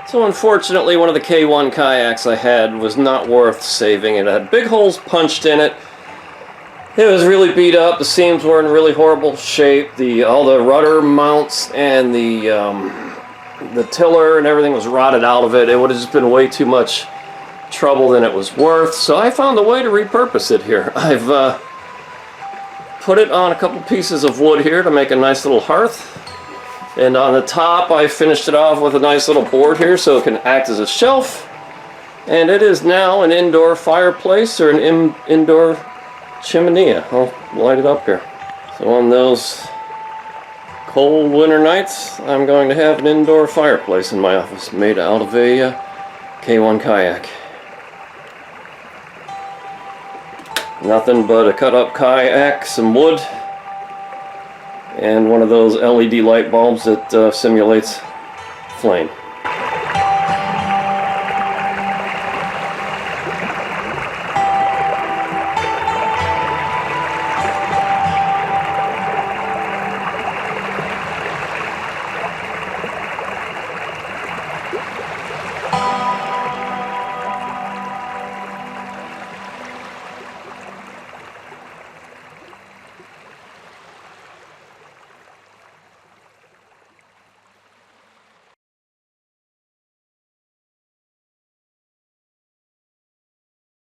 So unfortunately, one of the K1 kayaks I had was not worth saving. It had big holes punched in it. It was really beat up. The seams were in really horrible shape. All the rudder mounts and the tiller and everything was rotted out of it. It would have just been way too much trouble than it was worth. So I found a way to repurpose it here. I've put it on a couple pieces of wood here to make a nice little hearth. And on the top, I finished it off with a nice little board here so it can act as a shelf. And it is now an indoor fireplace or an indoor chimney. I'll light it up here. So on those cold winter nights, I'm going to have an indoor fireplace in my office made out of a K1 kayak. Nothing but a cut up kayak, some wood, and one of those LED light bulbs that simulates flame.